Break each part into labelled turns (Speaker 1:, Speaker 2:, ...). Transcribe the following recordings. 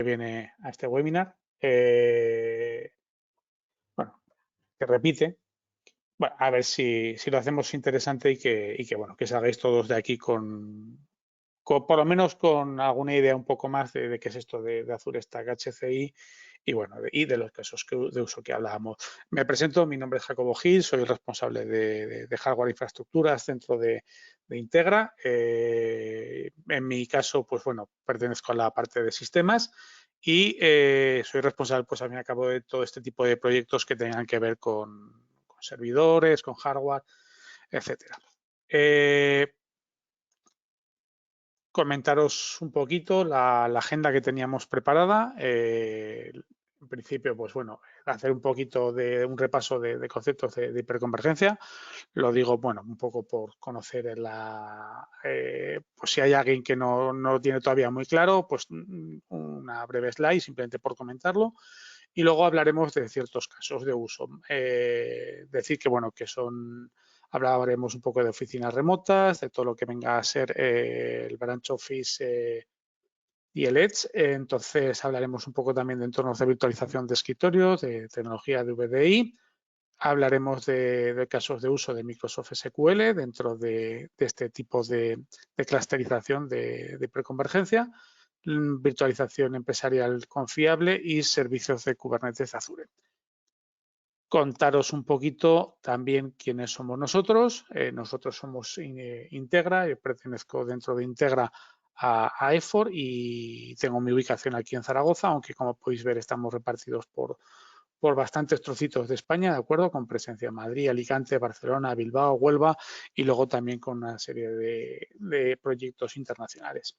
Speaker 1: viene a este webinar, bueno, que repite. Bueno, a ver si lo hacemos interesante y que, bueno, que salgáis todos de aquí por lo menos con alguna idea un poco más de qué es esto de Azure Stack HCI y bueno, y de los casos de uso que hablábamos. Me presento, mi nombre es Jacobo Gil, soy el responsable de hardware e infraestructuras dentro de Integra. En mi caso, pues bueno, pertenezco a la parte de sistemas y soy responsable, pues al fin y al cabo, de todo este tipo de proyectos que tengan que ver con servidores, con hardware, etcétera. Comentaros un poquito la agenda que teníamos preparada. En principio, pues bueno, hacer un poquito de un repaso de conceptos de hiperconvergencia. Lo digo, bueno, un poco por conocer pues si hay alguien que no lo tiene todavía muy claro, pues una breve slide simplemente por comentarlo. Y luego hablaremos de ciertos casos de uso. Decir que, bueno, que hablaremos un poco de oficinas remotas, de todo lo que venga a ser el Branch Office y el Edge. Entonces hablaremos un poco también de entornos de virtualización de escritorios, de tecnología de VDI. Hablaremos de casos de uso de Microsoft SQL dentro de este tipo de clusterización de preconvergencia, virtualización empresarial confiable y servicios de Kubernetes Azure. Contaros un poquito también quiénes somos nosotros. Nosotros somos Integra, yo pertenezco dentro de Integra a EFOR y tengo mi ubicación aquí en Zaragoza, aunque como podéis ver estamos repartidos por bastantes trocitos de España, ¿de acuerdo? Con presencia en Madrid, Alicante, Barcelona, Bilbao, Huelva y luego también con una serie de proyectos internacionales.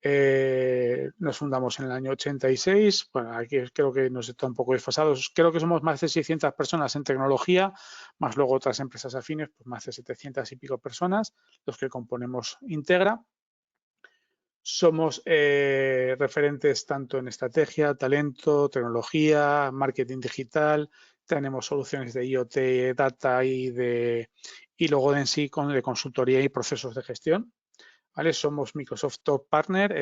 Speaker 1: Nos fundamos en el año 86. Bueno, aquí creo que nos está un poco desfasados. Creo que somos más de 600 personas en tecnología, más luego otras empresas afines, pues más de 700 y pico personas, los que componemos Integra. Somos referentes tanto en estrategia, talento, tecnología, marketing digital. Tenemos soluciones de IoT, data y luego en sí de consultoría y procesos de gestión. ¿Vale? Somos Microsoft Top Partner,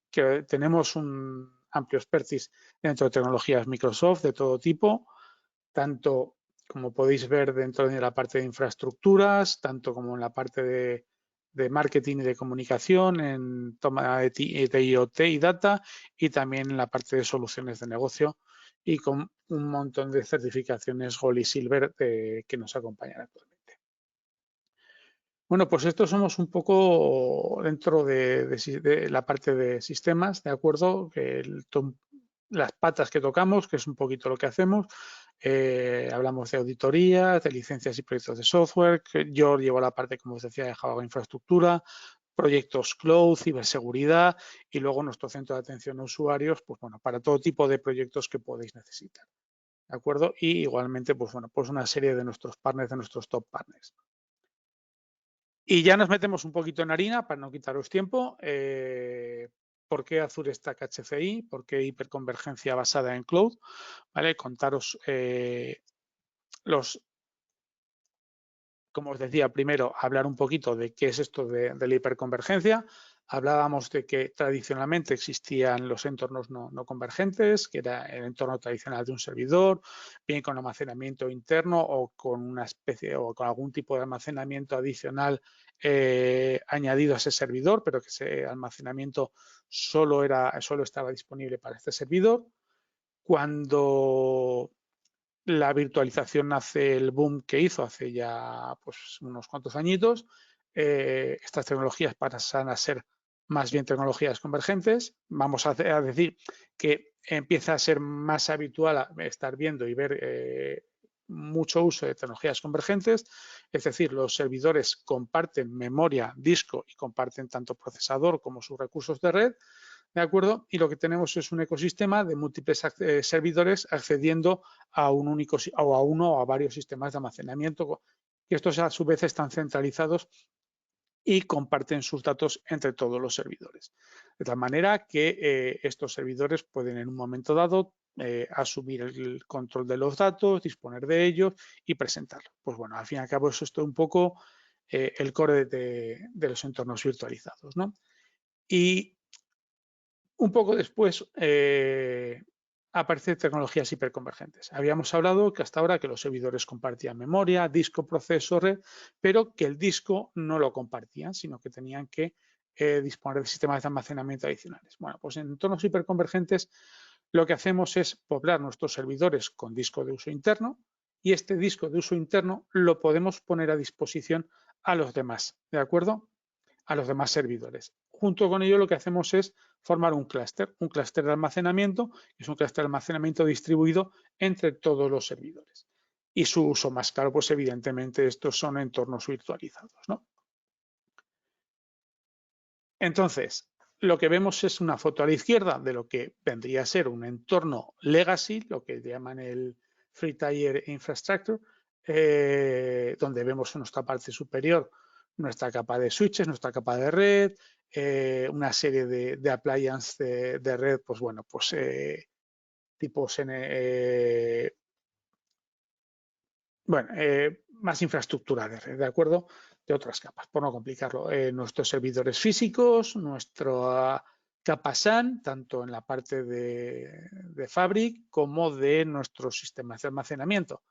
Speaker 1: que tenemos un amplio expertise dentro de tecnologías Microsoft de todo tipo, tanto como podéis ver dentro de la parte de infraestructuras, tanto como en la parte de marketing y de comunicación, en toma de IoT y data, y también en la parte de soluciones de negocio y con un montón de certificaciones Gold y Silver que nos acompañan actualmente. Bueno, pues estos somos un poco dentro de la parte de sistemas, ¿de acuerdo? Las patas que tocamos, que es un poquito lo que hacemos. Hablamos de auditorías, de licencias y proyectos de software. Que yo llevo la parte, como os decía, de Java Infraestructura, proyectos cloud, ciberseguridad y luego nuestro centro de atención a usuarios, pues bueno, para todo tipo de proyectos que podéis necesitar. ¿De acuerdo? Y igualmente, pues bueno, pues una serie de nuestros partners, de nuestros top partners. Y ya nos metemos un poquito en harina para no quitaros tiempo. ¿Por qué Azure Stack HCI? ¿Por qué hiperconvergencia basada en cloud? ¿Vale? Contaros como os decía, primero hablar un poquito de qué es esto de la hiperconvergencia. Hablábamos de que tradicionalmente existían los entornos no convergentes, que era el entorno tradicional de un servidor, bien con almacenamiento interno o con una especie o con algún tipo de almacenamiento adicional añadido a ese servidor, pero que ese almacenamiento solo estaba disponible para este servidor. Cuando la virtualización hace el boom que hizo hace ya pues, unos cuantos añitos. Estas tecnologías pasan a ser más bien tecnologías convergentes. Vamos a decir que empieza a ser más habitual estar viendo y ver mucho uso de tecnologías convergentes, es decir, los servidores comparten memoria, disco y comparten tanto procesador como sus recursos de red. ¿De acuerdo? Y lo que tenemos es un ecosistema de múltiples servidores accediendo a un único o a uno o a varios sistemas de almacenamiento, que estos a su vez están centralizados y comparten sus datos entre todos los servidores. De tal manera que estos servidores pueden en un momento dado asumir el control de los datos, disponer de ellos y presentarlos. Pues bueno, al fin y al cabo eso es todo un poco el core de los entornos virtualizados, ¿no? Y Un poco después aparecen tecnologías hiperconvergentes. Habíamos hablado que hasta ahora que los servidores compartían memoria, disco, proceso, red, pero que el disco no lo compartían, sino que tenían que disponer de sistemas de almacenamiento adicionales. Bueno, pues en entornos hiperconvergentes lo que hacemos es poblar nuestros servidores con disco de uso interno y este disco de uso interno lo podemos poner a disposición a los demás, ¿de acuerdo? A los demás servidores. Junto con ello lo que hacemos es formar un clúster de almacenamiento, que es un clúster de almacenamiento distribuido entre todos los servidores. Y su uso más claro, pues evidentemente estos son entornos virtualizados, ¿no? Entonces, lo que vemos es una foto a la izquierda de lo que vendría a ser un entorno legacy, lo que llaman el Free Tier Infrastructure, donde vemos en nuestra parte superior nuestra capa de switches, nuestra capa de red, una serie de appliances de red, pues bueno, pues tipos más infraestructura de red, ¿de acuerdo? De otras capas, por no complicarlo. Nuestros servidores físicos, nuestra capa SAN, tanto en la parte de Fabric como de nuestros sistemas de almacenamiento.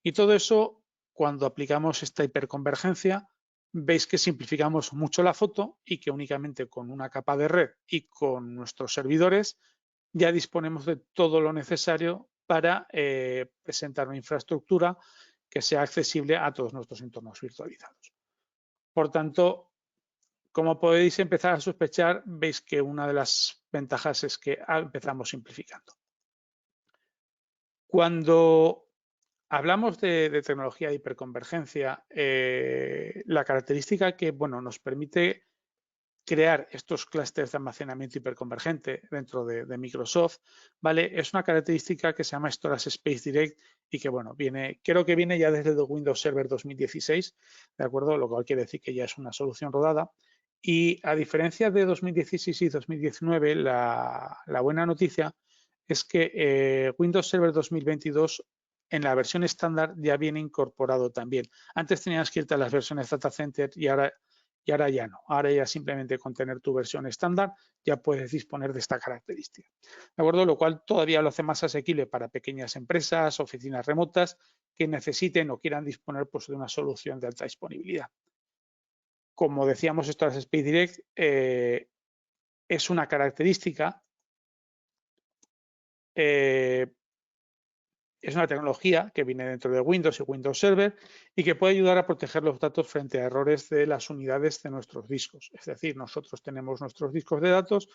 Speaker 1: Y todo eso, cuando aplicamos esta hiperconvergencia, veis que simplificamos mucho la foto y que únicamente con una capa de red y con nuestros servidores ya disponemos de todo lo necesario para presentar una infraestructura que sea accesible a todos nuestros entornos virtualizados. Por tanto, como podéis empezar a sospechar, veis que una de las ventajas es que empezamos simplificando. Cuando hablamos de tecnología de hiperconvergencia, la característica que nos permite crear estos clústeres de almacenamiento hiperconvergente dentro de Microsoft, ¿vale? Es una característica que se llama Storage Space Direct y que, creo que viene ya desde el Windows Server 2016, ¿de acuerdo? Lo cual quiere decir que ya es una solución rodada. Y a diferencia de 2016 y 2019, la buena noticia es que Windows Server 2022 en la versión estándar ya viene incorporado también. Antes tenías que irte a las versiones Data Center y ahora ya no. Ahora ya simplemente con tener tu versión estándar ya puedes disponer de esta característica. ¿De acuerdo? Lo cual todavía lo hace más asequible para pequeñas empresas, oficinas remotas que necesiten o quieran disponer pues, de una solución de alta disponibilidad. Como decíamos, esto es Space Direct, es una característica, es una tecnología que viene dentro de Windows y Windows Server y que puede ayudar a proteger los datos frente a errores de las unidades de nuestros discos. Es decir, nosotros tenemos nuestros discos de datos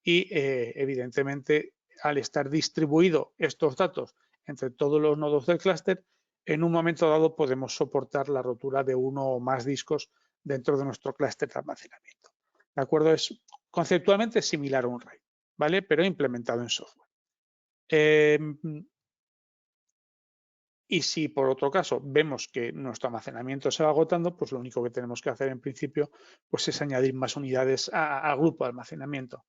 Speaker 1: y evidentemente al estar distribuido estos datos entre todos los nodos del clúster, en un momento dado podemos soportar la rotura de uno o más discos dentro de nuestro clúster de almacenamiento. ¿De acuerdo? Es conceptualmente similar a un RAID, ¿vale? Pero implementado en software. Y si por otro caso vemos que nuestro almacenamiento se va agotando, pues lo único que tenemos que hacer en principio pues es añadir más unidades al grupo de almacenamiento.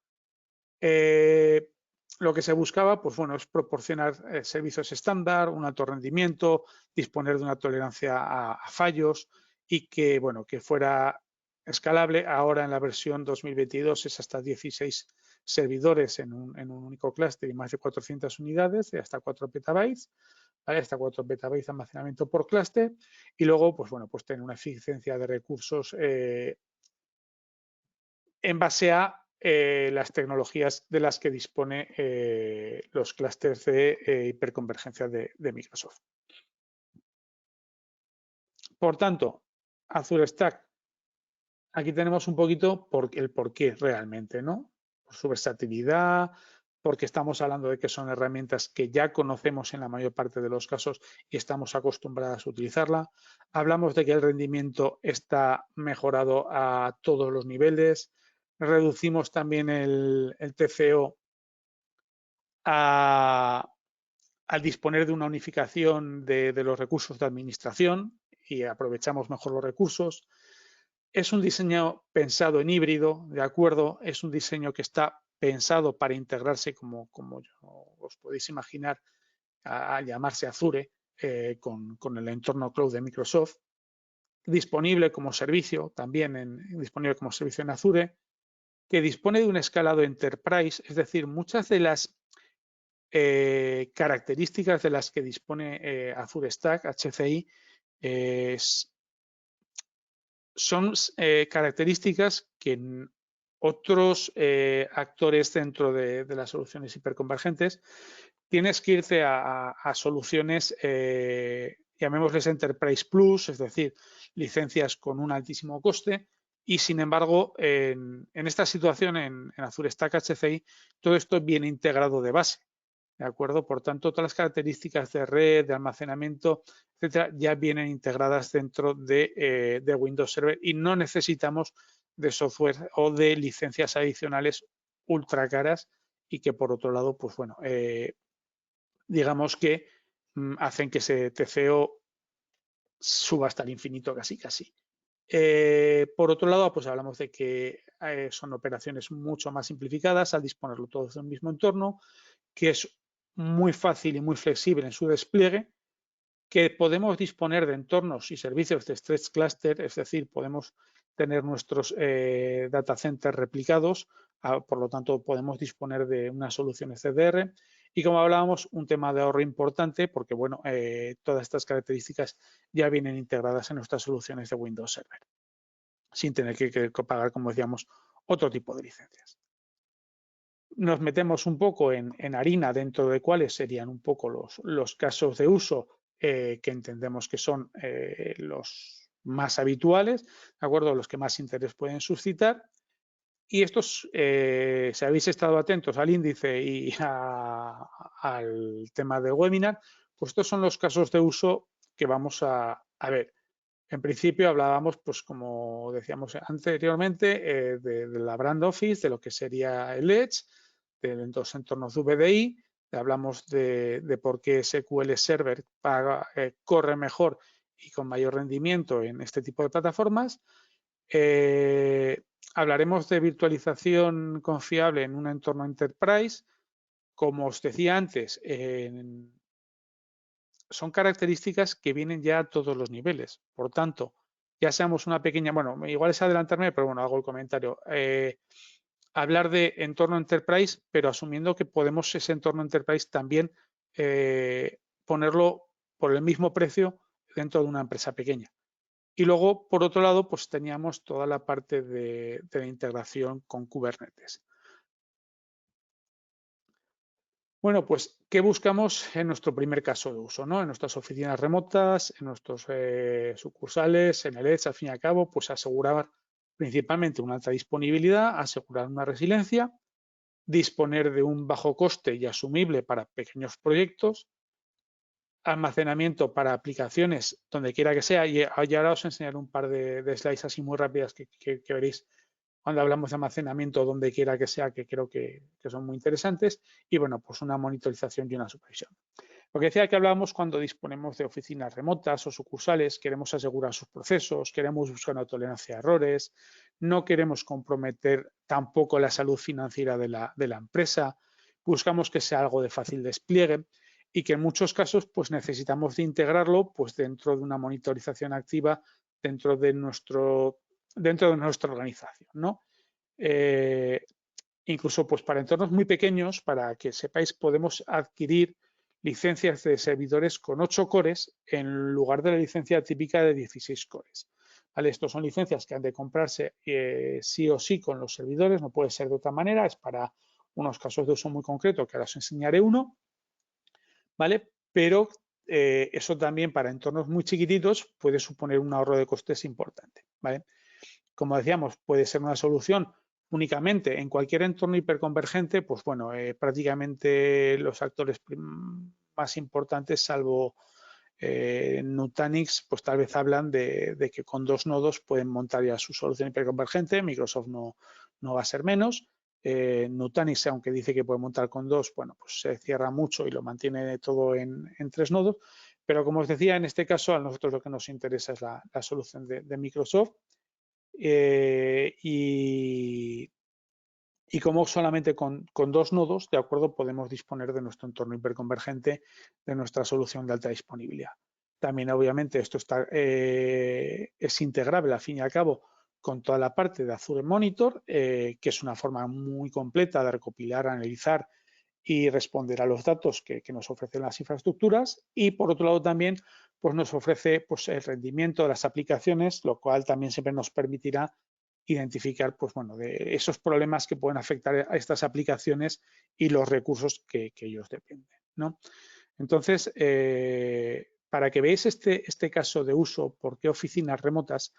Speaker 1: Lo que se buscaba pues es proporcionar servicios estándar, un alto rendimiento, disponer de una tolerancia a fallos y que, que fuera escalable. Ahora en la versión 2022 es hasta 16 servidores en un único clúster y más de 400 unidades de hasta 4 petabytes. ¿Vale? Hasta 4 petabytes de almacenamiento por clúster y luego pues tener una eficiencia de recursos en base a las tecnologías de las que dispone los clústeres de hiperconvergencia de Microsoft. Por tanto, Azure Stack, aquí tenemos un poquito el por qué realmente, ¿no? Por su versatilidad, porque estamos hablando de que son herramientas que ya conocemos en la mayor parte de los casos y estamos acostumbrados a utilizarla. Hablamos de que el rendimiento está mejorado a todos los niveles. Reducimos también el TCO al disponer de una unificación de los recursos de administración y aprovechamos mejor los recursos. Es un diseño pensado en híbrido, ¿de acuerdo? Es un diseño que está pensado para integrarse, como os podéis imaginar, a llamarse Azure con el entorno cloud de Microsoft. Disponible como servicio, también disponible como servicio en Azure. que dispone de un escalado enterprise, es decir, muchas de las características de las que dispone Azure Stack, HCI, son características que otros actores dentro de las soluciones hiperconvergentes tienes que irte a soluciones, llamémosles Enterprise Plus, es decir, licencias con un altísimo coste, y sin embargo, en esta situación en Azure Stack HCI, todo esto viene integrado de base. ¿De acuerdo? Por tanto, todas las características de red, de almacenamiento, etcétera, ya vienen integradas dentro de Windows Server y no necesitamos de software o de licencias adicionales ultra caras y que por otro lado, pues bueno, digamos que hacen que ese TCO suba hasta el infinito casi. Por otro lado, pues hablamos de que son operaciones mucho más simplificadas al disponerlo todo en un mismo entorno, que es muy fácil y muy flexible en su despliegue, que podemos disponer de entornos y servicios de Stretch Cluster, es decir, podemos tener nuestros data centers replicados, por lo tanto podemos disponer de una solución CDR y como hablábamos, un tema de ahorro importante porque bueno, todas estas características ya vienen integradas en nuestras soluciones de Windows Server, sin tener que pagar, como decíamos, otro tipo de licencias. Nos metemos un poco en harina dentro de cuáles serían un poco los casos de uso que entendemos que son los más habituales, ¿de acuerdo? Los que más interés pueden suscitar. Y estos, si habéis estado atentos al índice y al tema del webinar, pues estos son los casos de uso que vamos a ver. En principio hablábamos, pues como decíamos anteriormente, de la Brand Office, de lo que sería el Edge, de los entornos VDI, hablamos de por qué SQL Server corre mejor y con mayor rendimiento en este tipo de plataformas. Hablaremos de virtualización confiable en un entorno enterprise. Como os decía antes, son características que vienen ya a todos los niveles. Por tanto, ya seamos una pequeña, bueno, igual es adelantarme, pero bueno, hago el comentario. Hablar de entorno enterprise, pero asumiendo que podemos ese entorno enterprise también ponerlo por el mismo precio dentro de una empresa pequeña. Y luego, por otro lado, pues teníamos toda la parte de la integración con Kubernetes. Bueno, pues, ¿qué buscamos en nuestro primer caso de uso, ¿no? En nuestras oficinas remotas, en nuestros sucursales, en el Edge, al fin y al cabo, pues asegurar principalmente una alta disponibilidad, asegurar una resiliencia, disponer de un bajo coste y asumible para pequeños proyectos, almacenamiento para aplicaciones donde quiera que sea, y ahora os enseñaré un par de slides así muy rápidas que veréis cuando hablamos de almacenamiento donde quiera que sea, que creo que son muy interesantes, y bueno, pues una monitorización y una supervisión. Lo que decía que hablábamos cuando disponemos de oficinas remotas o sucursales, queremos asegurar sus procesos, queremos buscar una tolerancia a errores, no queremos comprometer tampoco la salud financiera de la empresa, buscamos que sea algo de fácil despliegue y que en muchos casos pues necesitamos de integrarlo pues dentro de una monitorización activa dentro de nuestra organización, ¿no? Incluso pues para entornos muy pequeños, para que sepáis, podemos adquirir licencias de servidores con 8 cores en lugar de la licencia típica de 16 cores. ¿Vale? Estos son licencias que han de comprarse sí o sí con los servidores, no puede ser de otra manera, es para unos casos de uso muy concretos que ahora os enseñaré uno, ¿vale? Pero eso también para entornos muy chiquititos puede suponer un ahorro de costes importante, ¿vale? Como decíamos, puede ser una solución únicamente en cualquier entorno hiperconvergente, pues bueno, prácticamente los actores más importantes, salvo Nutanix, pues tal vez hablan de que con 2 nodos pueden montar ya su solución hiperconvergente. Microsoft no va a ser menos. Nutanix, aunque dice que puede montar con 2, bueno, pues se cierra mucho y lo mantiene todo en 3 nodos. Pero como os decía, en este caso a nosotros lo que nos interesa es la solución de Microsoft. Y como solamente con 2 nodos, de acuerdo, podemos disponer de nuestro entorno hiperconvergente, de nuestra solución de alta disponibilidad. También, obviamente, esto es integrable, al fin y al cabo, con toda la parte de Azure Monitor, que es una forma muy completa de recopilar, analizar y responder a los datos que nos ofrecen las infraestructuras. Y por otro lado también pues nos ofrece pues, el rendimiento de las aplicaciones, lo cual también siempre nos permitirá identificar pues, bueno, de esos problemas que pueden afectar a estas aplicaciones y los recursos que ellos dependen, ¿no? Entonces, para que veáis este caso de uso, por qué oficinas remotas,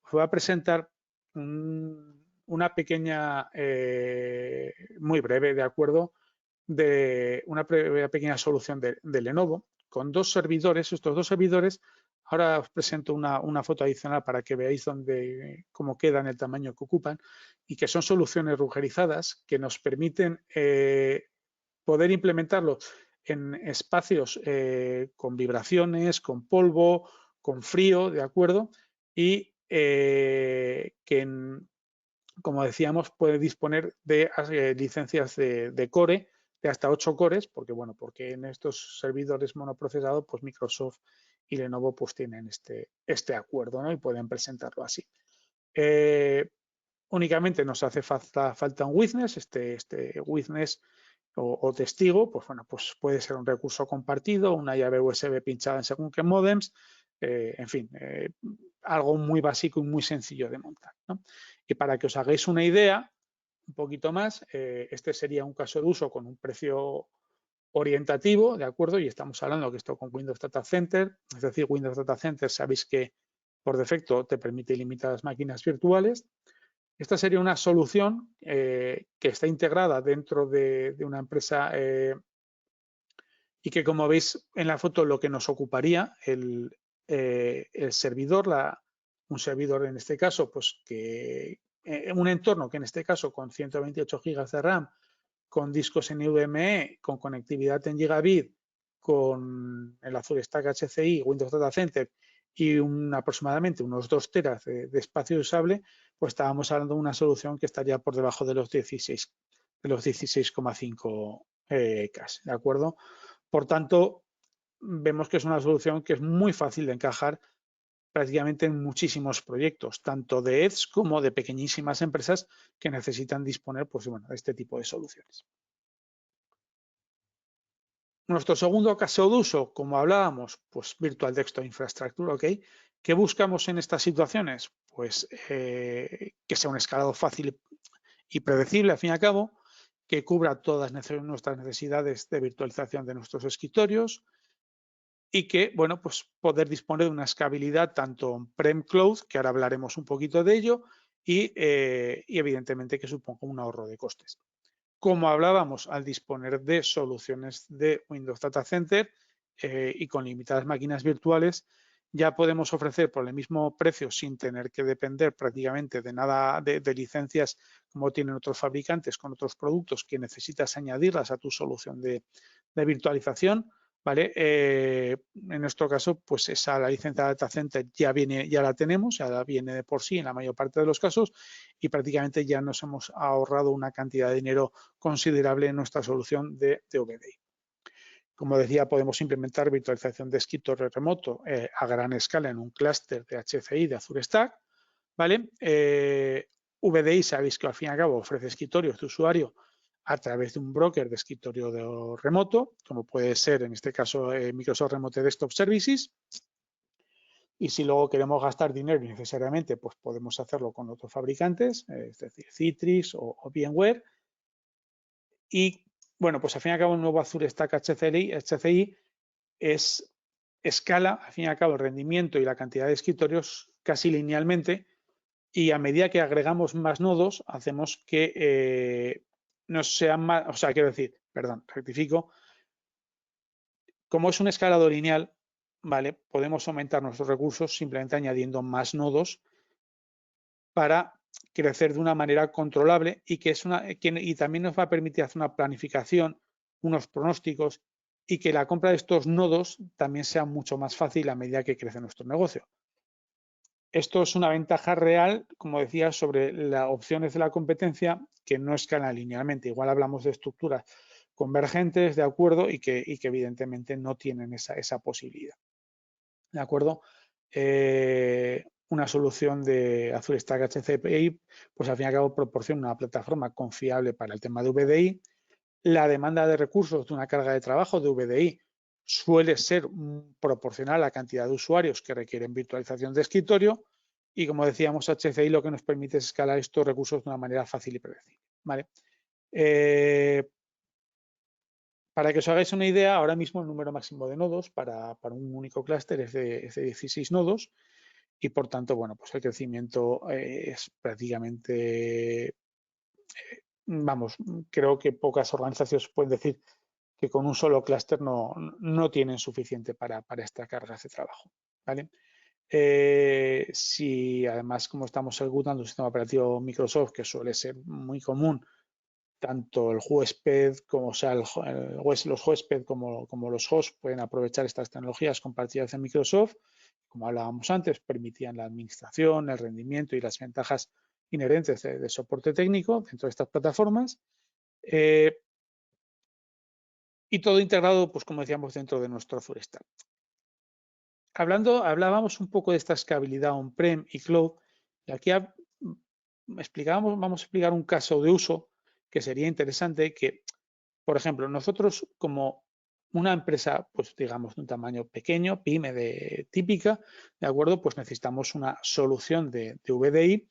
Speaker 1: os voy a presentar una pequeña, muy breve, ¿de acuerdo? De una pequeña solución de Lenovo con dos servidores. Estos dos servidores, ahora os presento una foto adicional para que veáis cómo quedan, el tamaño que ocupan, y que son soluciones rugerizadas que nos permiten poder implementarlo en espacios con vibraciones, con polvo, con frío, ¿de acuerdo? Y como decíamos, puede disponer de licencias de core, de hasta 8 cores, porque en estos servidores monoprocesados, pues Microsoft y Lenovo pues tienen este acuerdo, ¿no? Y pueden presentarlo así. Únicamente nos hace falta un witness, este witness o testigo, pues puede ser un recurso compartido, una llave USB pinchada en según qué modems, en fin, algo muy básico y muy sencillo de montar, ¿no? Y para que os hagáis una idea un poquito más, este sería un caso de uso con un precio orientativo, ¿de acuerdo? Y estamos hablando que esto con Windows Data Center, es decir, Windows Data Center sabéis que por defecto te permite ilimitadas máquinas virtuales. Esta sería una solución que está integrada dentro de una empresa y que, como veis en la foto, lo que nos ocuparía el servidor, un servidor en este caso, pues que un entorno que en este caso con 128 GB de RAM, con discos NVMe, con conectividad en gigabit, con el Azure Stack HCI, Windows Data Center y aproximadamente unos 2 teras de espacio usable, pues estábamos hablando de una solución que estaría por debajo de los 16,5 K, ¿de acuerdo? Por tanto, vemos que es una solución que es muy fácil de encajar prácticamente en muchísimos proyectos, tanto de Edge como de pequeñísimas empresas que necesitan disponer pues, bueno, de este tipo de soluciones. Nuestro segundo caso de uso, como hablábamos, pues Virtual Desktop Infrastructure, ¿ok? ¿Qué buscamos en estas situaciones? Pues que sea un escalado fácil y predecible, al fin y al cabo, que cubra todas nuestras necesidades de virtualización de nuestros escritorios y que, bueno, pues poder disponer de una escalabilidad tanto on-prem cloud, que ahora hablaremos un poquito de ello, y evidentemente que suponga un ahorro de costes. Como hablábamos, al disponer de soluciones de Windows Data Center y con limitadas máquinas virtuales, ya podemos ofrecer por el mismo precio, sin tener que depender prácticamente de nada de licencias como tienen otros fabricantes con otros productos que necesitas añadirlas a tu solución de virtualización, ¿vale? En nuestro caso, pues la licencia Data Center ya la tenemos, ya viene de por sí en la mayor parte de los casos y prácticamente ya nos hemos ahorrado una cantidad de dinero considerable en nuestra solución de VDI. Como decía, podemos implementar virtualización de escritorio remoto a gran escala en un clúster de HCI de Azure Stack, ¿vale? VDI, sabéis que al fin y al cabo ofrece escritorios de usuario a través de un broker de escritorio remoto, como puede ser en este caso Microsoft Remote Desktop Services. Y si luego queremos gastar dinero innecesariamente, pues podemos hacerlo con otros fabricantes, es decir, Citrix o VMware. Y bueno, pues al fin y al cabo el nuevo Azure Stack HCI escala, al fin y al cabo, el rendimiento y la cantidad de escritorios casi linealmente, y a medida que agregamos más nodos, hacemos que no sean más, o sea, quiero decir, perdón, rectifico, como es un escalado lineal, ¿vale? Podemos aumentar nuestros recursos simplemente añadiendo más nodos para crecer de una manera controlable y y también nos va a permitir hacer una planificación, unos pronósticos y que la compra de estos nodos también sea mucho más fácil a medida que crece nuestro negocio. Esto es una ventaja real, como decía, sobre las opciones de la competencia que no escalan linealmente. Igual hablamos de estructuras convergentes, de acuerdo, y que evidentemente no tienen esa posibilidad. ¿De acuerdo? una solución de Azure Stack HCI, pues al fin y al cabo proporciona una plataforma confiable para el tema de VDI. La demanda de recursos de una carga de trabajo de VDI suele ser proporcional a la cantidad de usuarios que requieren virtualización de escritorio y, como decíamos, HCI lo que nos permite es escalar estos recursos de una manera fácil y predecible, ¿vale? Para que os hagáis una idea, ahora mismo el número máximo de nodos para un único clúster es de 16 nodos y, por tanto, bueno, pues el crecimiento es prácticamente, vamos, creo que pocas organizaciones pueden decir que con un solo clúster no tienen suficiente para esta carga de trabajo, ¿vale? Si además, como estamos ejecutando un sistema operativo Microsoft, que suele ser muy común, tanto el huésped como, o sea, los huéspedes como los hosts pueden aprovechar estas tecnologías compartidas en Microsoft. Como hablábamos antes, permitían la administración, el rendimiento y las ventajas inherentes de soporte técnico dentro de estas plataformas. Y todo integrado, pues como decíamos, dentro de nuestro Azure Stack. Hablábamos un poco de esta escalabilidad on-prem y cloud, y aquí vamos a explicar un caso de uso que sería interesante, que, por ejemplo, nosotros como una empresa, pues digamos, de un tamaño pequeño, pyme típica, ¿de acuerdo? Pues necesitamos una solución de VDI,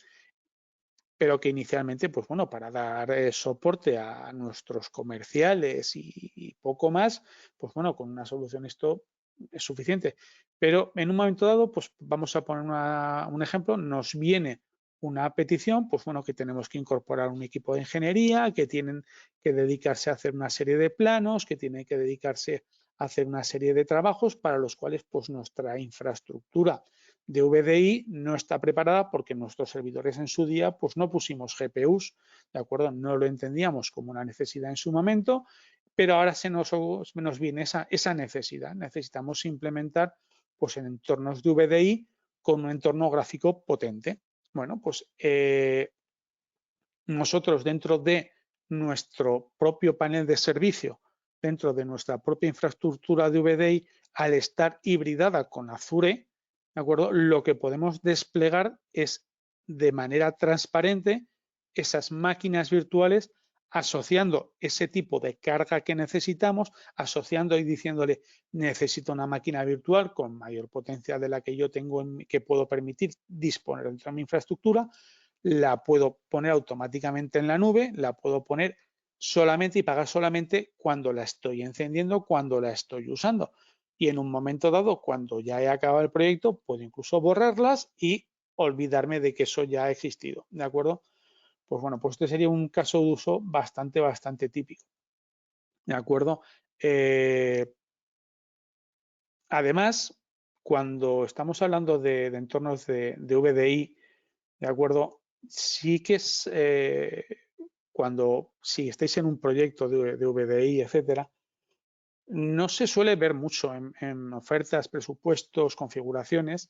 Speaker 1: pero que inicialmente, pues bueno, para dar soporte a nuestros comerciales y poco más, pues bueno, con una solución esto es suficiente. Pero en un momento dado, pues vamos a poner un ejemplo, nos viene una petición, pues bueno, que tenemos que incorporar un equipo de ingeniería, que tienen que dedicarse a hacer una serie de planos, que tienen que dedicarse a hacer una serie de trabajos para los cuales pues nuestra infraestructura de VDI no está preparada porque nuestros servidores en su día pues no pusimos GPUs, ¿de acuerdo? No lo entendíamos como una necesidad en su momento, pero ahora se nos viene esa necesidad. Necesitamos implementar pues en entornos de VDI con un entorno gráfico potente. Bueno, pues nosotros dentro de nuestro propio panel de servicio, dentro de nuestra propia infraestructura de VDI, al estar hibridada con Azure, ¿de acuerdo? Lo que podemos desplegar es de manera transparente esas máquinas virtuales asociando ese tipo de carga que necesitamos, asociando y diciéndole necesito una máquina virtual con mayor potencia de la que yo tengo, que puedo permitir disponer dentro de mi infraestructura, la puedo poner automáticamente en la nube, la puedo poner solamente y pagar solamente cuando la estoy encendiendo, cuando la estoy usando. Y en un momento dado, cuando ya he acabado el proyecto, puedo incluso borrarlas y olvidarme de que eso ya ha existido, ¿de acuerdo? Pues bueno, pues este sería un caso de uso bastante típico, ¿de acuerdo? Además, cuando estamos hablando de entornos de VDI, ¿de acuerdo? Sí que es si estáis en un proyecto de VDI, etcétera, no se suele ver mucho en ofertas, presupuestos, configuraciones,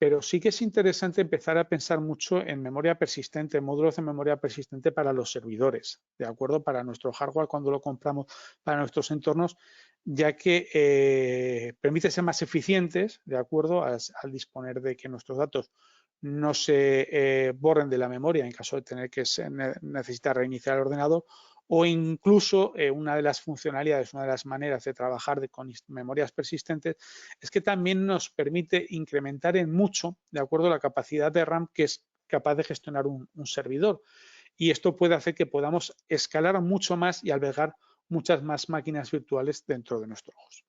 Speaker 1: pero sí que es interesante empezar a pensar mucho en memoria persistente, módulos de memoria persistente para los servidores, ¿de acuerdo? Para nuestro hardware cuando lo compramos para nuestros entornos, ya que permite ser más eficientes, ¿de acuerdo? Al disponer de que nuestros datos no se borren de la memoria en caso de tener que necesitar reiniciar el ordenador, o incluso una de las funcionalidades, una de las maneras de trabajar con memorias persistentes es que también nos permite incrementar en mucho, de acuerdo a la capacidad de RAM que es capaz de gestionar un servidor. Y esto puede hacer que podamos escalar mucho más y albergar muchas más máquinas virtuales dentro de nuestro host.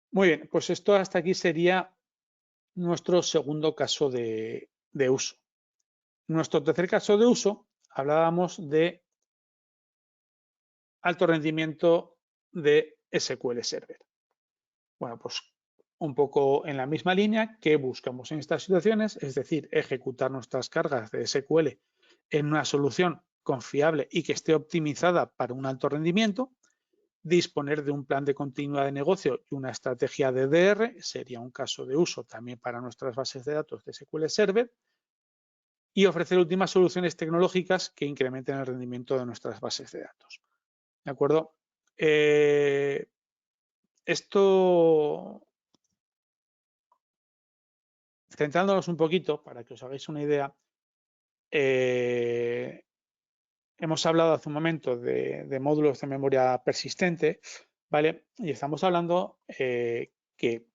Speaker 1: Muy bien, pues esto hasta aquí sería nuestro segundo caso de uso. Nuestro tercer caso de uso, hablábamos de alto rendimiento de SQL Server. Bueno, pues un poco en la misma línea que buscamos en estas situaciones, es decir, ejecutar nuestras cargas de SQL en una solución confiable y que esté optimizada para un alto rendimiento, disponer de un plan de continuidad de negocio y una estrategia de DR, sería un caso de uso también para nuestras bases de datos de SQL Server, y ofrecer últimas soluciones tecnológicas que incrementen el rendimiento de nuestras bases de datos. ¿De acuerdo? Esto centrándonos un poquito, para que os hagáis una idea, hemos hablado hace un momento de módulos de memoria persistente, ¿vale? Y estamos hablando que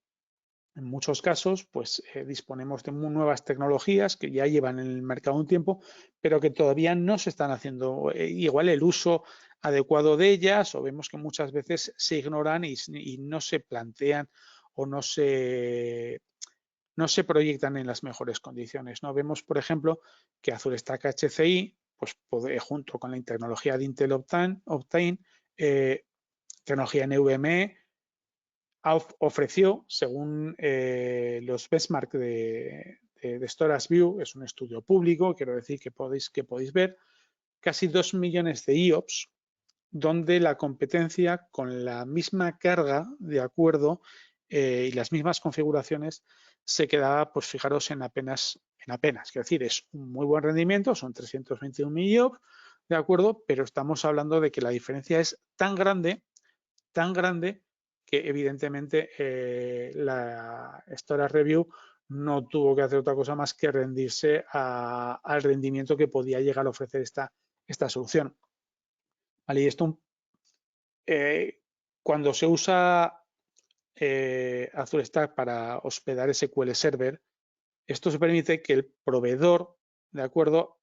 Speaker 1: en muchos casos, pues disponemos de muy nuevas tecnologías que ya llevan en el mercado un tiempo, pero que todavía no se están haciendo igual el uso adecuado de ellas, o vemos que muchas veces se ignoran y no se plantean o no se proyectan en las mejores condiciones, ¿no? Vemos, por ejemplo, que Azure Stack HCI, pues junto con la tecnología de Intel Optane, tecnología NVMe, ofreció, según los benchmark de StorageView, es un estudio público, quiero decir que podéis ver, casi 2 millones de IOPS, donde la competencia con la misma carga de acuerdo y las mismas configuraciones se quedaba, pues fijaros, en apenas, quiero decir, es un muy buen rendimiento, son 321 IOPS, de acuerdo, pero estamos hablando de que la diferencia es tan grande, que evidentemente la Storage Review no tuvo que hacer otra cosa más que rendirse al rendimiento que podía llegar a ofrecer esta solución. ¿Vale? Y esto, cuando se usa Azure Stack para hospedar SQL Server, esto se permite que el proveedor, ¿de acuerdo?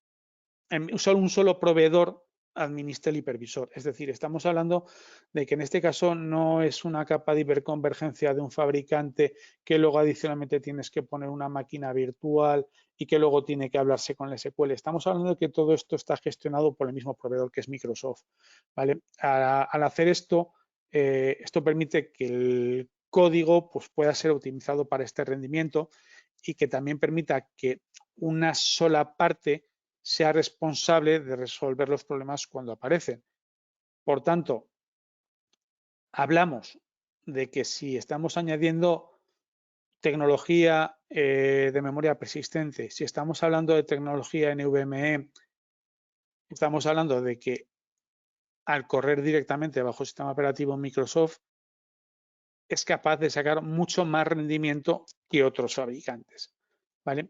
Speaker 1: Un solo proveedor administra el hipervisor. Es decir, estamos hablando de que en este caso no es una capa de hiperconvergencia de un fabricante que luego adicionalmente tienes que poner una máquina virtual y que luego tiene que hablarse con el SQL. Estamos hablando de que todo esto está gestionado por el mismo proveedor que es Microsoft. ¿Vale? Al hacer esto, esto permite que el código pues, pueda ser optimizado para este rendimiento y que también permita que una sola parte sea responsable de resolver los problemas cuando aparecen. Por tanto, hablamos de que si estamos añadiendo tecnología de memoria persistente, si estamos hablando de tecnología NVMe, estamos hablando de que al correr directamente bajo el sistema operativo Microsoft es capaz de sacar mucho más rendimiento que otros fabricantes. ¿Vale?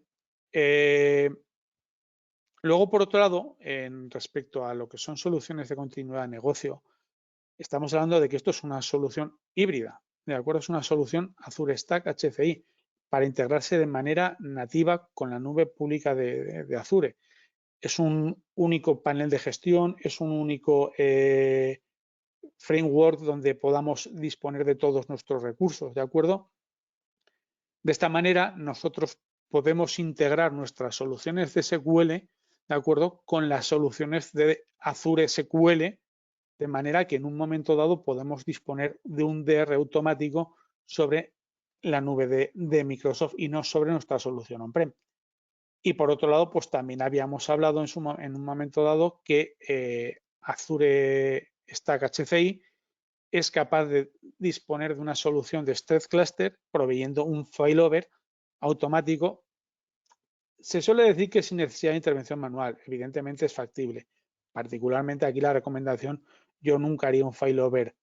Speaker 1: Luego, por otro lado, en respecto a lo que son soluciones de continuidad de negocio, estamos hablando de que esto es una solución híbrida, ¿de acuerdo? Es una solución Azure Stack HCI para integrarse de manera nativa con la nube pública de Azure. Es un único panel de gestión, es un único framework donde podamos disponer de todos nuestros recursos, ¿de acuerdo? De esta manera, nosotros podemos integrar nuestras soluciones de SQL, ¿de acuerdo?, con las soluciones de Azure SQL, de manera que en un momento dado podemos disponer de un DR automático sobre la nube de Microsoft y no sobre nuestra solución on-prem. Y por otro lado, pues también habíamos hablado en un momento dado que Azure Stack HCI es capaz de disponer de una solución de Stress Cluster proveyendo un failover automático. Se suele decir que sin necesidad de intervención manual, evidentemente es factible. Particularmente aquí la recomendación, yo nunca haría un failover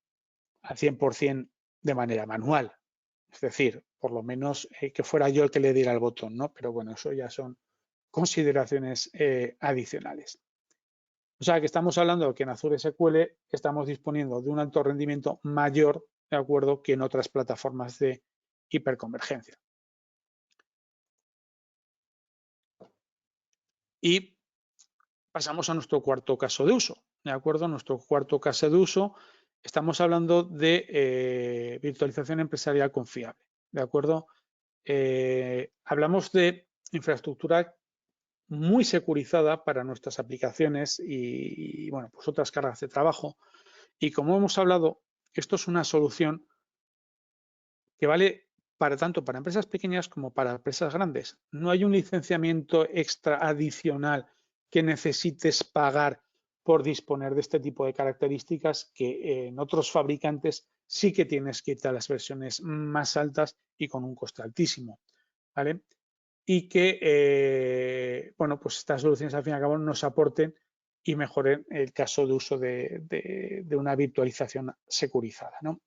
Speaker 1: al 100% de manera manual. Es decir, por lo menos que fuera yo el que le diera el botón, ¿no? Pero bueno, eso ya son consideraciones adicionales. O sea que estamos hablando de que en Azure SQL estamos disponiendo de un alto rendimiento mayor, de acuerdo, que en otras plataformas de hiperconvergencia. Y pasamos a nuestro cuarto caso de uso, de acuerdo. Nuestro cuarto caso de uso, estamos hablando de virtualización empresarial confiable, de acuerdo. Hablamos de infraestructura muy securizada para nuestras aplicaciones y bueno, pues otras cargas de trabajo. Y como hemos hablado, esto es una solución que vale tanto para empresas pequeñas como para empresas grandes. No hay un licenciamiento extra adicional que necesites pagar por disponer de este tipo de características que en otros fabricantes sí que tienes que ir a las versiones más altas y con un coste altísimo, ¿vale? Y que, bueno, pues estas soluciones al fin y al cabo nos aporten y mejoren el caso de uso de una virtualización securizada, ¿no?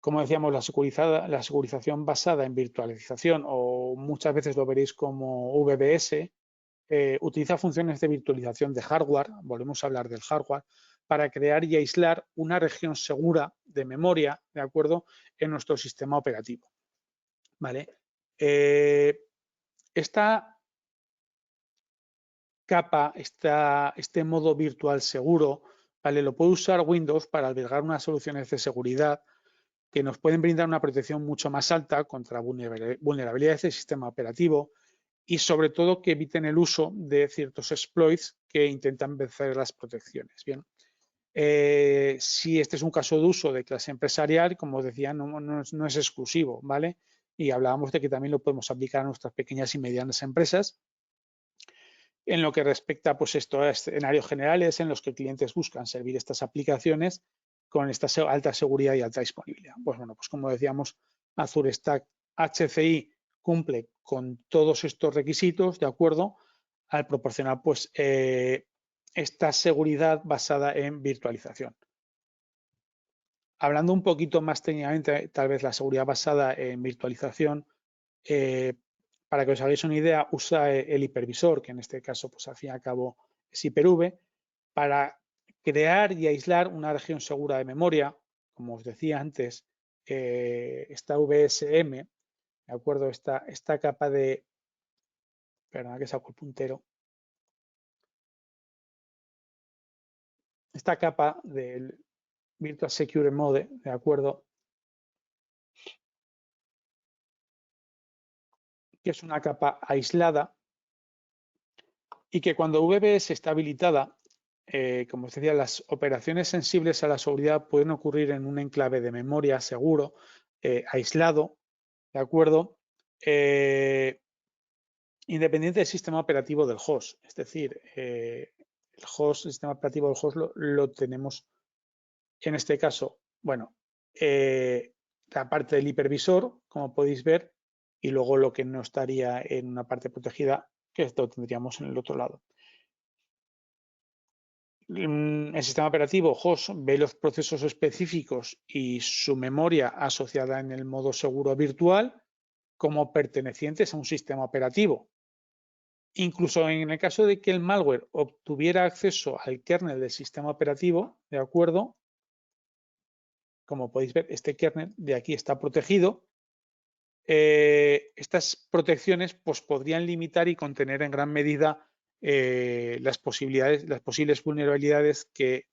Speaker 1: Como decíamos, la segurización basada en virtualización, o muchas veces lo veréis como VBS, utiliza funciones de virtualización de hardware, volvemos a hablar del hardware, para crear y aislar una región segura de memoria, ¿de acuerdo?, en nuestro sistema operativo, ¿vale? Esta capa, este modo virtual seguro, ¿vale?, lo puede usar Windows para albergar unas soluciones de seguridad que nos pueden brindar una protección mucho más alta contra vulnerabilidades del sistema operativo y sobre todo que eviten el uso de ciertos exploits que intentan vencer las protecciones. Bien, si este es un caso de uso de clase empresarial, como os decía, no es exclusivo, ¿vale? Y hablábamos de que también lo podemos aplicar a nuestras pequeñas y medianas empresas. En lo que respecta pues, a escenarios generales en los que clientes buscan servir estas aplicaciones con esta alta seguridad y alta disponibilidad. Pues bueno, pues como decíamos, Azure Stack HCI cumple con todos estos requisitos, ¿de acuerdo?, al proporcionar pues esta seguridad basada en virtualización. Hablando un poquito más técnicamente, tal vez la seguridad basada en virtualización, para que os hagáis una idea, usa el hipervisor, que en este caso, pues al fin y al cabo es Hyper-V, para crear y aislar una región segura de memoria, como os decía antes, esta VSM, ¿de acuerdo? Esta capa de, perdón que saco el puntero, esta capa del Virtual Secure Mode, ¿de acuerdo?, que es una capa aislada y que cuando VBS está habilitada, como os decía, las operaciones sensibles a la seguridad pueden ocurrir en un enclave de memoria seguro, aislado, ¿de acuerdo?, independiente del sistema operativo del host. Es decir, el sistema operativo del host lo tenemos en este caso, bueno, la parte del hipervisor, como podéis ver, y luego lo que no estaría en una parte protegida, que esto tendríamos en el otro lado. El sistema operativo host ve los procesos específicos y su memoria asociada en el modo seguro virtual como pertenecientes a un sistema operativo. Incluso en el caso de que el malware obtuviera acceso al kernel del sistema operativo, ¿de acuerdo?, como podéis ver, este kernel de aquí está protegido. Estas protecciones pues, podrían limitar y contener en gran medida las posibles vulnerabilidades que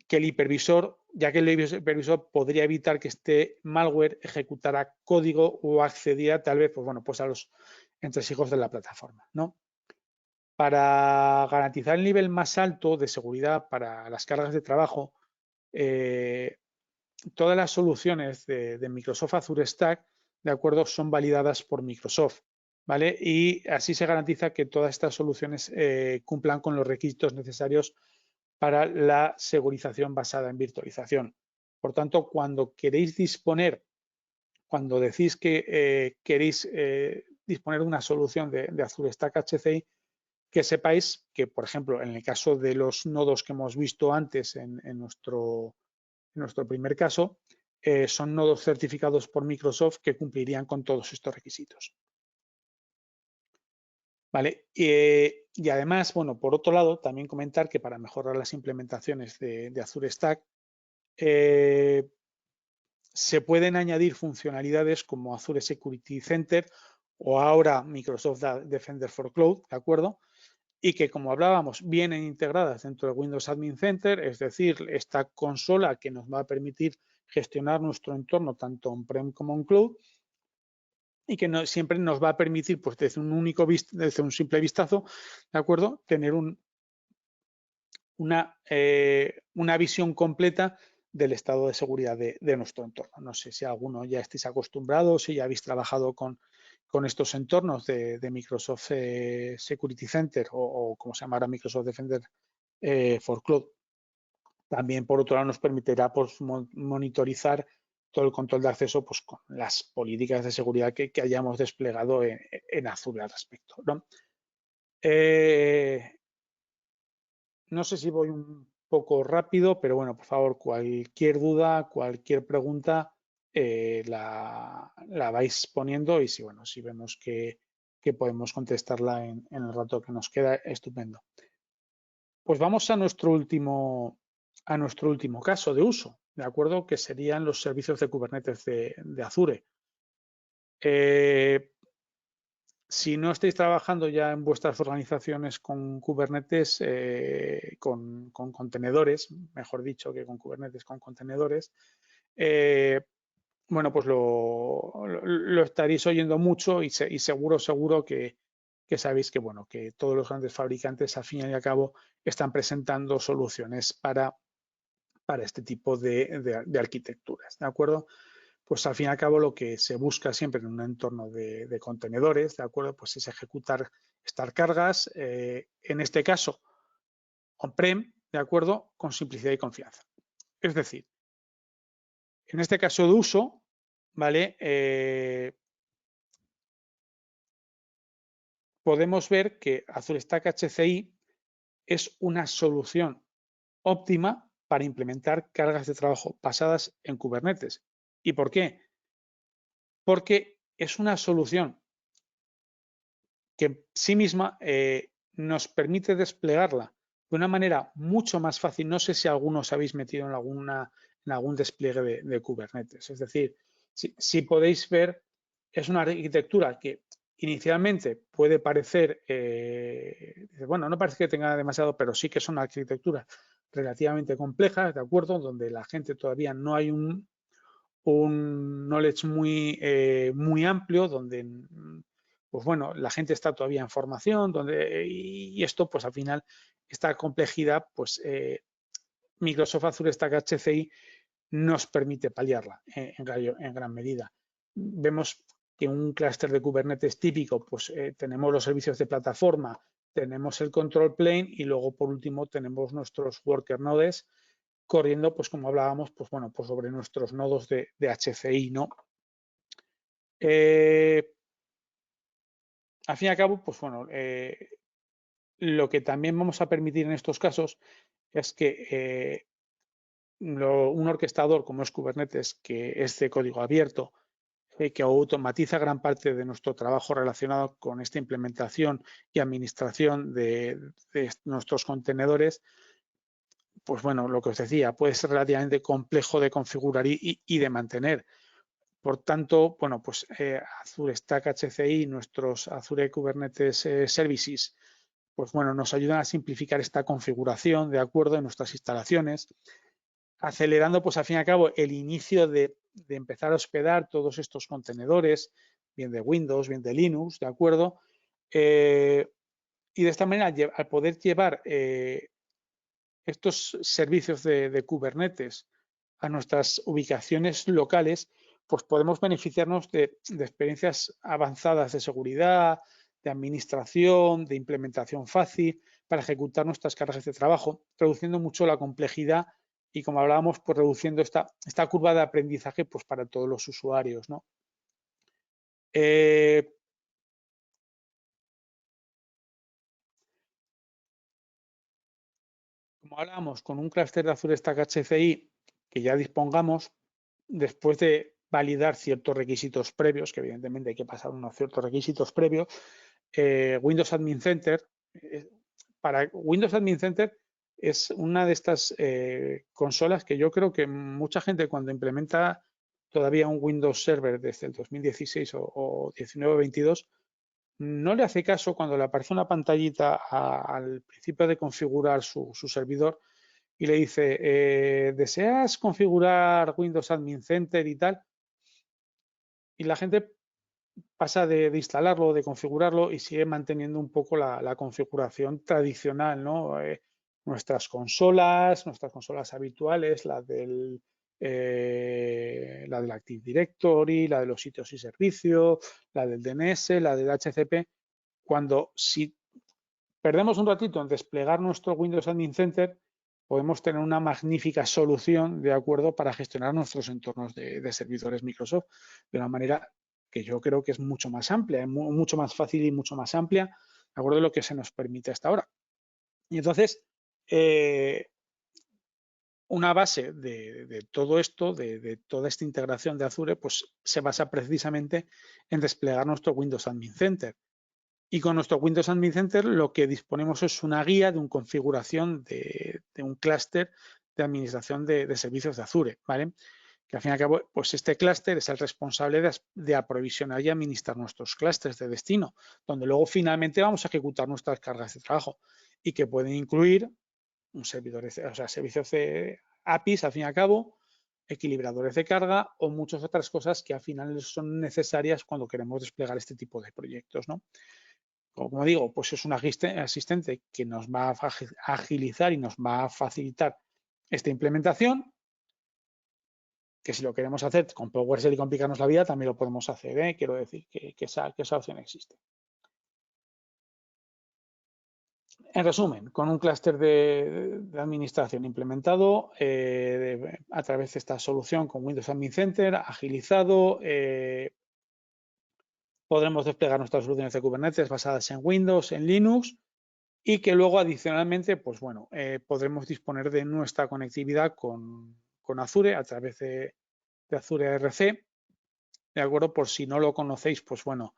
Speaker 1: el hipervisor, ya que el hipervisor podría evitar que este malware ejecutara código o accediera tal vez pues a los entresijos de la plataforma, ¿no? Para garantizar el nivel más alto de seguridad para las cargas de trabajo, todas las soluciones de Microsoft Azure Stack, de acuerdo, son validadas por Microsoft, ¿vale? Y así se garantiza que todas estas soluciones cumplan con los requisitos necesarios para la segurización basada en virtualización. Por tanto, cuando queréis disponer, cuando decís que queréis disponer de una solución de Azure Stack HCI, que sepáis que, por ejemplo, en el caso de los nodos que hemos visto antes en nuestro primer caso, son nodos certificados por Microsoft que cumplirían con todos estos requisitos. ¿Vale? Y además, bueno, por otro lado, también comentar que para mejorar las implementaciones de Azure Stack, se pueden añadir funcionalidades como Azure Security Center o ahora Microsoft Defender for Cloud, ¿de acuerdo? Y que, como hablábamos, vienen integradas dentro de Windows Admin Center, es decir, esta consola que nos va a permitir gestionar nuestro entorno tanto on-prem como en cloud y que siempre nos va a permitir, pues desde un simple vistazo, ¿de acuerdo?, tener una visión completa del estado de seguridad de nuestro entorno. No sé si alguno ya estéis acostumbrados, si ya habéis trabajado con estos entornos de Microsoft Security Center o como se llamará Microsoft Defender for Cloud. También, por otro lado, nos permitirá pues, monitorizar todo el control de acceso pues, con las políticas de seguridad que hayamos desplegado en Azure al respecto, ¿no? No sé si voy poco rápido, pero bueno, por favor, cualquier duda, cualquier pregunta, la vais poniendo y si, bueno, si vemos que podemos contestarla en el rato que nos queda, estupendo. Pues vamos a nuestro último caso de uso, ¿de acuerdo? Que serían los servicios de Kubernetes de Azure. Si no estáis trabajando ya en vuestras organizaciones con Kubernetes, con contenedores, mejor dicho que con Kubernetes, con contenedores, bueno, pues lo estaréis oyendo mucho y seguro que sabéis que, bueno, que todos los grandes fabricantes, al fin y al cabo, están presentando soluciones para este tipo de arquitecturas, ¿de acuerdo? Pues al fin y al cabo lo que se busca siempre en un entorno de contenedores, ¿de acuerdo? Pues es ejecutar estas cargas, en este caso on-prem, ¿de acuerdo? Con simplicidad y confianza. Es decir, en este caso de uso, ¿vale? Podemos ver que Azure Stack HCI es una solución óptima para implementar cargas de trabajo basadas en Kubernetes. ¿Y por qué? Porque es una solución que en sí misma nos permite desplegarla de una manera mucho más fácil. No sé si algunos habéis metido en algún despliegue de Kubernetes. Es decir, si podéis ver, es una arquitectura que inicialmente puede parecer, bueno, no parece que tenga demasiado, pero sí que es una arquitectura relativamente compleja, ¿de acuerdo? Donde la gente todavía no hay un knowledge muy amplio, donde pues bueno, la gente está todavía en formación, y esto, pues al final, esta complejidad, pues Microsoft Azure Stack HCI nos permite paliarla en gran medida. Vemos que un clúster de Kubernetes típico, pues tenemos los servicios de plataforma, tenemos el control plane y luego por último tenemos nuestros worker nodes corriendo, pues como hablábamos, pues bueno, pues sobre nuestros nodos de HCI, ¿no? Al fin y al cabo, pues bueno, lo que también vamos a permitir en estos casos es que un orquestador como es Kubernetes, que es de código abierto, que automatiza gran parte de nuestro trabajo relacionado con esta implementación y administración de nuestros contenedores, pues bueno, lo que os decía, puede ser relativamente complejo de configurar y de mantener. Por tanto, bueno, pues Azure Stack HCI, nuestros Azure Kubernetes Services, pues bueno, nos ayudan a simplificar esta configuración de acuerdo en nuestras instalaciones, acelerando, pues al fin y al cabo, el inicio de empezar a hospedar todos estos contenedores, bien de Windows, bien de Linux, de acuerdo. Y de esta manera, al poder llevar estos servicios de Kubernetes a nuestras ubicaciones locales, pues podemos beneficiarnos de experiencias avanzadas de seguridad, de administración, de implementación fácil para ejecutar nuestras cargas de trabajo, reduciendo mucho la complejidad y, como hablábamos, pues reduciendo esta curva de aprendizaje pues para todos los usuarios, ¿no? Como hablábamos, con un clúster de Azure Stack HCI que ya dispongamos, después de validar ciertos requisitos previos, que evidentemente hay que pasar unos ciertos requisitos previos, Windows Admin Center, para Windows Admin Center es una de estas consolas que yo creo que mucha gente cuando implementa todavía un Windows Server desde el 2016 o 19-22, no le hace caso cuando le aparece una pantallita al principio de configurar su servidor y le dice, ¿deseas configurar Windows Admin Center y tal? Y la gente pasa de instalarlo, de configurarlo y sigue manteniendo un poco la configuración tradicional, ¿no? Nuestras consolas habituales, la del Active Directory, la de los sitios y servicios, la del DNS, la del HCP. Si perdemos un ratito en desplegar nuestro Windows Admin Center, podemos tener una magnífica solución, de acuerdo, para gestionar nuestros entornos de servidores Microsoft de una manera que yo creo que es mucho más amplia, mucho más fácil y mucho más amplia, de acuerdo, de lo que se nos permite hasta ahora. Y entonces, una base de todo esto, de toda esta integración de Azure, pues se basa precisamente en desplegar nuestro Windows Admin Center. Y con nuestro Windows Admin Center lo que disponemos es una guía de una configuración de un clúster de administración de servicios de Azure, ¿vale? Que al fin y al cabo, pues este clúster es el responsable de aprovisionar y administrar nuestros clústeres de destino, donde luego finalmente vamos a ejecutar nuestras cargas de trabajo y que pueden incluir un servidor, o sea, servicios de APIs, al fin y al cabo, equilibradores de carga o muchas otras cosas que al final son necesarias cuando queremos desplegar este tipo de proyectos, ¿no? Como digo, pues es un asistente que nos va a agilizar y nos va a facilitar esta implementación, que si lo queremos hacer con PowerShell y complicarnos la vida, también lo podemos hacer, ¿eh? Quiero decir que esa opción existe. En resumen, con un clúster de administración implementado a través de esta solución con Windows Admin Center, agilizado, podremos desplegar nuestras soluciones de Kubernetes basadas en Windows, en Linux, y que luego adicionalmente, pues bueno, podremos disponer de nuestra conectividad con Azure a través de Azure RC, ¿de acuerdo? Por si no lo conocéis, pues bueno,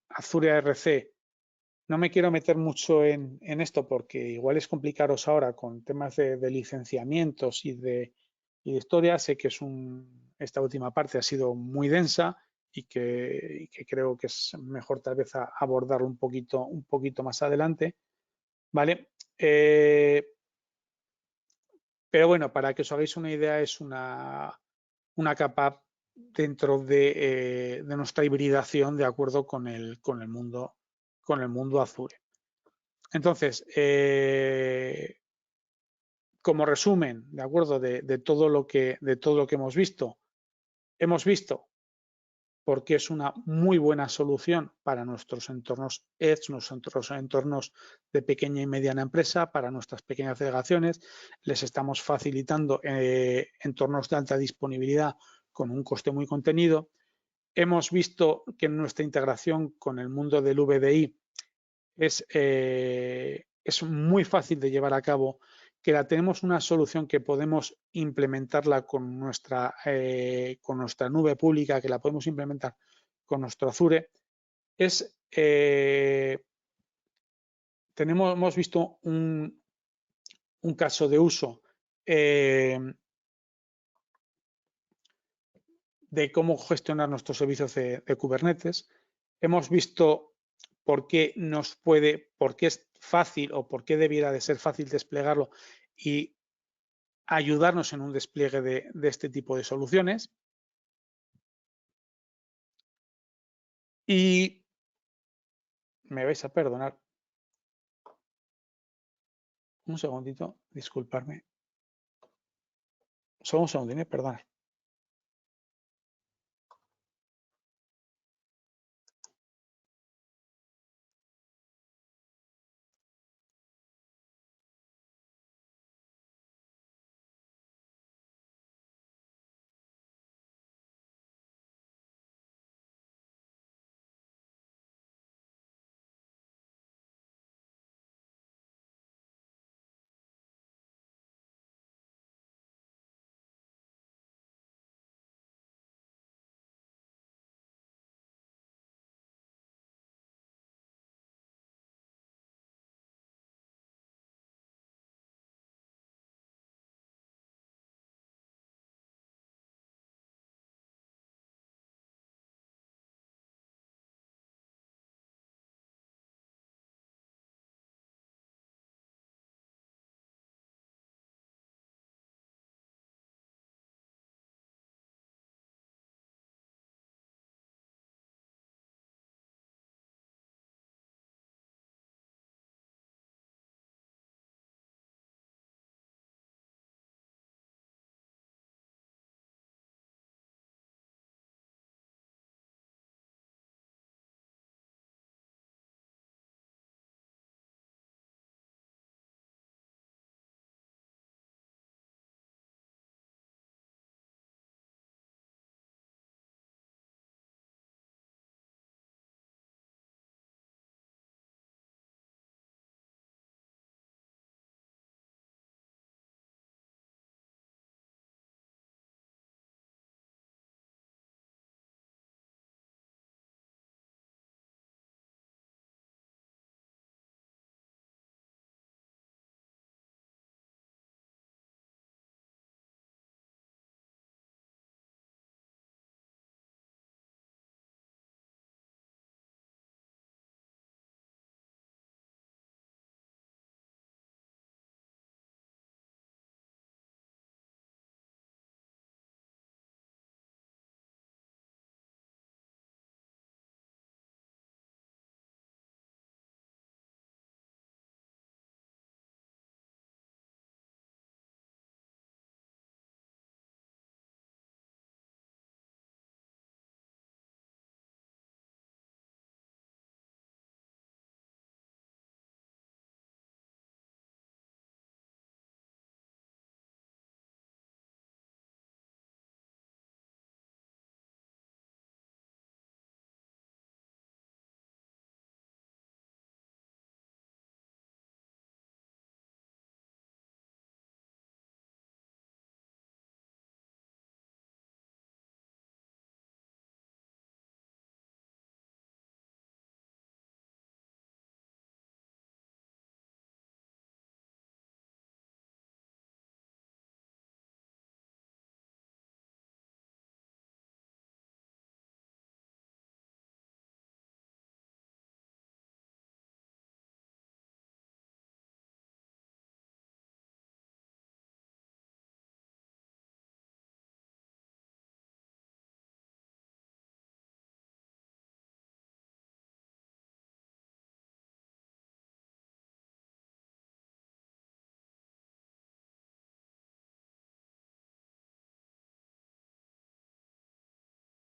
Speaker 1: Azure RC, no me quiero meter mucho en esto porque igual es complicaros ahora con temas de licenciamientos y de historia. Sé que esta última parte ha sido muy densa y que creo que es mejor tal vez abordarlo un poquito más adelante, ¿vale? Pero bueno, para que os hagáis una idea, es una capa dentro de nuestra hibridación de acuerdo con el mundo Azure. Entonces, como resumen, de acuerdo, de todo lo que hemos visto porque es una muy buena solución para nuestros entornos Edge, nuestros entornos de pequeña y mediana empresa, para nuestras pequeñas delegaciones. Les estamos facilitando entornos de alta disponibilidad con un coste muy contenido. Hemos visto que nuestra integración con el mundo del VDI es muy fácil de llevar a cabo, que tenemos una solución que podemos implementarla con nuestra nube pública, que la podemos implementar con nuestro Azure. Hemos visto un caso de uso de cómo gestionar nuestros servicios de Kubernetes. Hemos visto por qué es fácil o por qué debiera de ser fácil desplegarlo y ayudarnos en un despliegue de este tipo de soluciones. Y me vais a perdonar un segundito, disculparme. Solo un segundito, perdonad.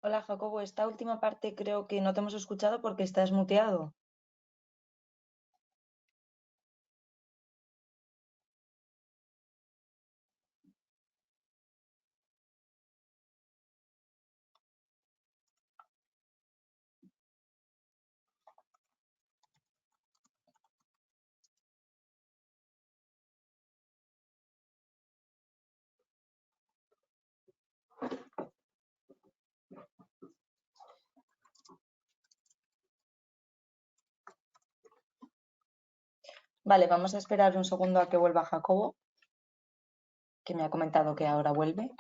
Speaker 2: Hola Jacobo, esta última parte creo que no te hemos escuchado porque estás muteado. Vale, vamos a esperar un segundo a que vuelva Jacobo, que me ha comentado que ahora vuelve.